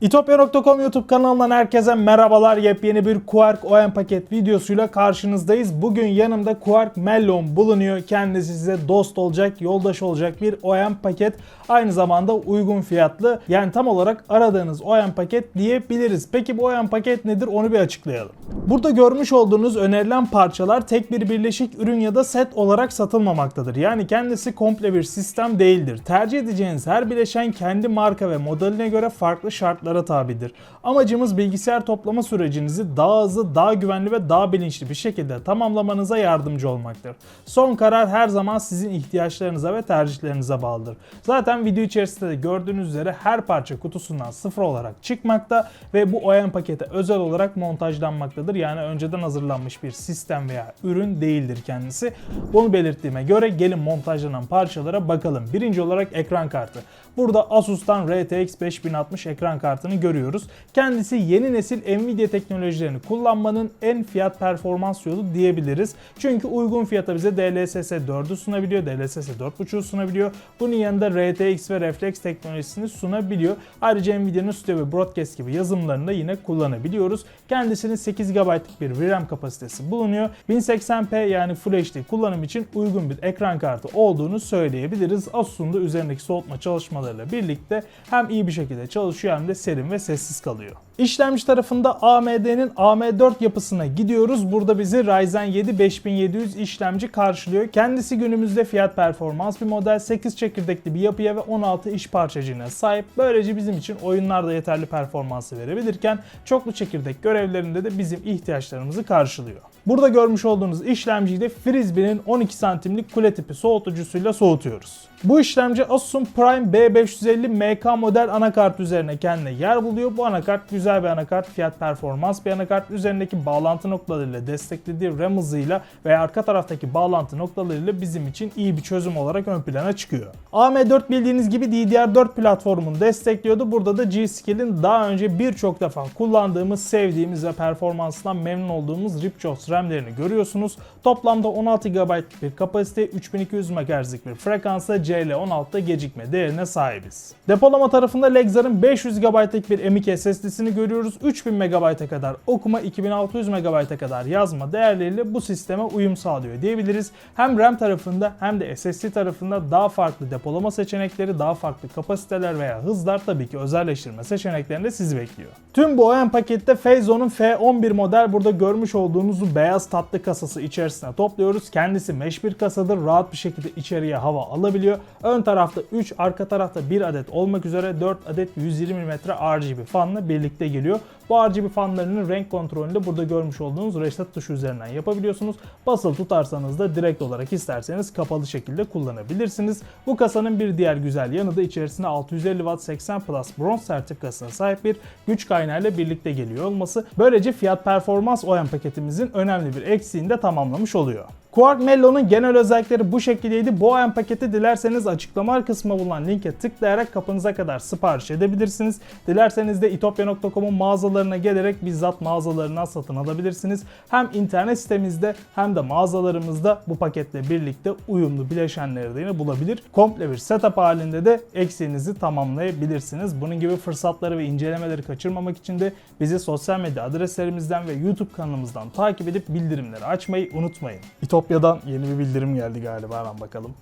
itopya.com YouTube kanalından herkese merhabalar. Yepyeni bir Kuark-Mellon paket videosuyla karşınızdayız. Bugün yanımda Kuark-Mellon bulunuyor. Kendisi size dost olacak, yoldaş olacak bir OEM paket. Aynı zamanda uygun fiyatlı. Yani tam olarak aradığınız OEM paket diyebiliriz. Peki bu OEM paket nedir? Onu bir açıklayalım. Burada görmüş olduğunuz önerilen parçalar tek bir birleşik ürün ya da set olarak satılmamaktadır. Yani kendisi komple bir sistem değildir. Tercih edeceğiniz her bileşen kendi marka ve modeline göre farklı şartlara tabidir. Amacımız bilgisayar toplama sürecinizi daha hızlı, daha güvenli ve daha bilinçli bir şekilde tamamlamanıza yardımcı olmaktır. Son karar her zaman sizin ihtiyaçlarınıza ve tercihlerinize bağlıdır. Zaten video içerisinde de gördüğünüz üzere her parça kutusundan sıfır olarak çıkmakta ve bu OEM pakete özel olarak montajlanmaktadır. Yani önceden hazırlanmış bir sistem veya ürün değildir kendisi. Bunu belirttiğime göre gelin montajlanan parçalara bakalım. Birinci olarak ekran kartı. Burada ASUS'tan RTX 5060 ekran kartını görüyoruz. Kendisi yeni nesil Nvidia teknolojilerini kullanmanın en fiyat performans yolu diyebiliriz. Çünkü uygun fiyata bize DLSS 4'ü sunabiliyor, DLSS 4.5'u sunabiliyor. Bunun yanında RTX ve Reflex teknolojisini sunabiliyor. Ayrıca Nvidia'nın Studio ve Broadcast gibi yazılımlarını da yine kullanabiliyoruz. Kendisinin 8 GB'lık bir VRAM kapasitesi bulunuyor. 1080p yani Full HD kullanım için uygun bir ekran kartı olduğunu söyleyebiliriz. ASUS'un da üzerindeki soğutma çalışmalarıyla birlikte hem iyi bir şekilde çalışıyor hem de serin ve sessiz kalıyor. İşlemci tarafında AMD'nin AM4 yapısına gidiyoruz. Burada bizi Ryzen 7 5700 işlemci karşılıyor. Kendisi günümüzde fiyat performans bir model, 8 çekirdekli bir yapıya ve 16 iş parçacığına sahip. Böylece bizim için oyunlarda yeterli performansı verebilirken çoklu çekirdek görevlerinde de bizim ihtiyaçlarımızı karşılıyor. Burada görmüş olduğunuz işlemciyi de Frisbee'nin 12 santimlik kule tipi soğutucusuyla soğutuyoruz. Bu işlemci ASUS'un Prime B550 MK model anakart üzerine kendine yer buluyor. Bu anakart güzel bir anakart, fiyat performans bir anakart. Üzerindeki bağlantı noktalarıyla desteklediği RAM hızıyla ve arka taraftaki bağlantı noktalarıyla bizim için iyi bir çözüm olarak ön plana çıkıyor. AM4 bildiğiniz gibi DDR4 platformunu destekliyordu. Burada da G-Skill'in daha önce birçok defa kullandığımız, sevdiğimiz ve performansından memnun olduğumuz Ripjaws RAM'lerini görüyorsunuz. Toplamda 16 GB bir kapasite, 3200 MHz'lik bir frekansla CL16'da gecikme değerine sahibiz. Depolama tarafında Lexar'ın 500 GB'lik bir M.2 SSD'sini görüyoruz. 3000 MB'a kadar okuma, 2600 MB'a kadar yazma değerleriyle bu sisteme uyum sağlıyor diyebiliriz. Hem RAM tarafında hem de SSD tarafında daha farklı depolama seçenekleri, daha farklı kapasiteler veya hızlar, tabii ki özelleştirme seçeneklerinde sizi bekliyor. Tüm bu OEM pakette Phazon'un F11 model burada görmüş olduğunuz bu beyaz tatlı kasası içerisine topluyoruz. Kendisi mesh bir kasadır. Rahat bir şekilde içeriye hava alabiliyor. Ön tarafta 3, arka tarafta 1 adet olmak üzere 4 adet 120 mm RGB fanla birlikte geliyor. Bu RGB fanlarının renk kontrolünü de burada görmüş olduğunuz reset tuşu üzerinden yapabiliyorsunuz. Basılı tutarsanız da direkt olarak isterseniz kapalı şekilde kullanabilirsiniz. Bu kasanın bir diğer güzel yanı da içerisinde 650 Watt 80 Plus bronz sertifikasına sahip bir güç kaynağıyla birlikte geliyor olması. Böylece fiyat performans OEM paketimizin önemli bir eksiğini de tamamlamış oluyor. Kuark-Mellon'un genel özellikleri bu şekildeydi. Bu OEM paketi dilerseniz açıklama kısmına bulunan linke tıklayarak kapınıza kadar sipariş edebilirsiniz. Dilerseniz de itopya.com'un mağazalarına gelerek bizzat mağazalarından satın alabilirsiniz. Hem internet sitemizde hem de mağazalarımızda bu paketle birlikte uyumlu bileşenleri de yine bulabilir. Komple bir setup halinde de eksiğinizi tamamlayabilirsiniz. Bunun gibi fırsatları ve incelemeleri kaçırmamak için de bizi sosyal medya adreslerimizden ve YouTube kanalımızdan takip edip bildirimleri açmayı unutmayın. İtopya'dan yeni bir bildirim geldi galiba, hemen bakalım.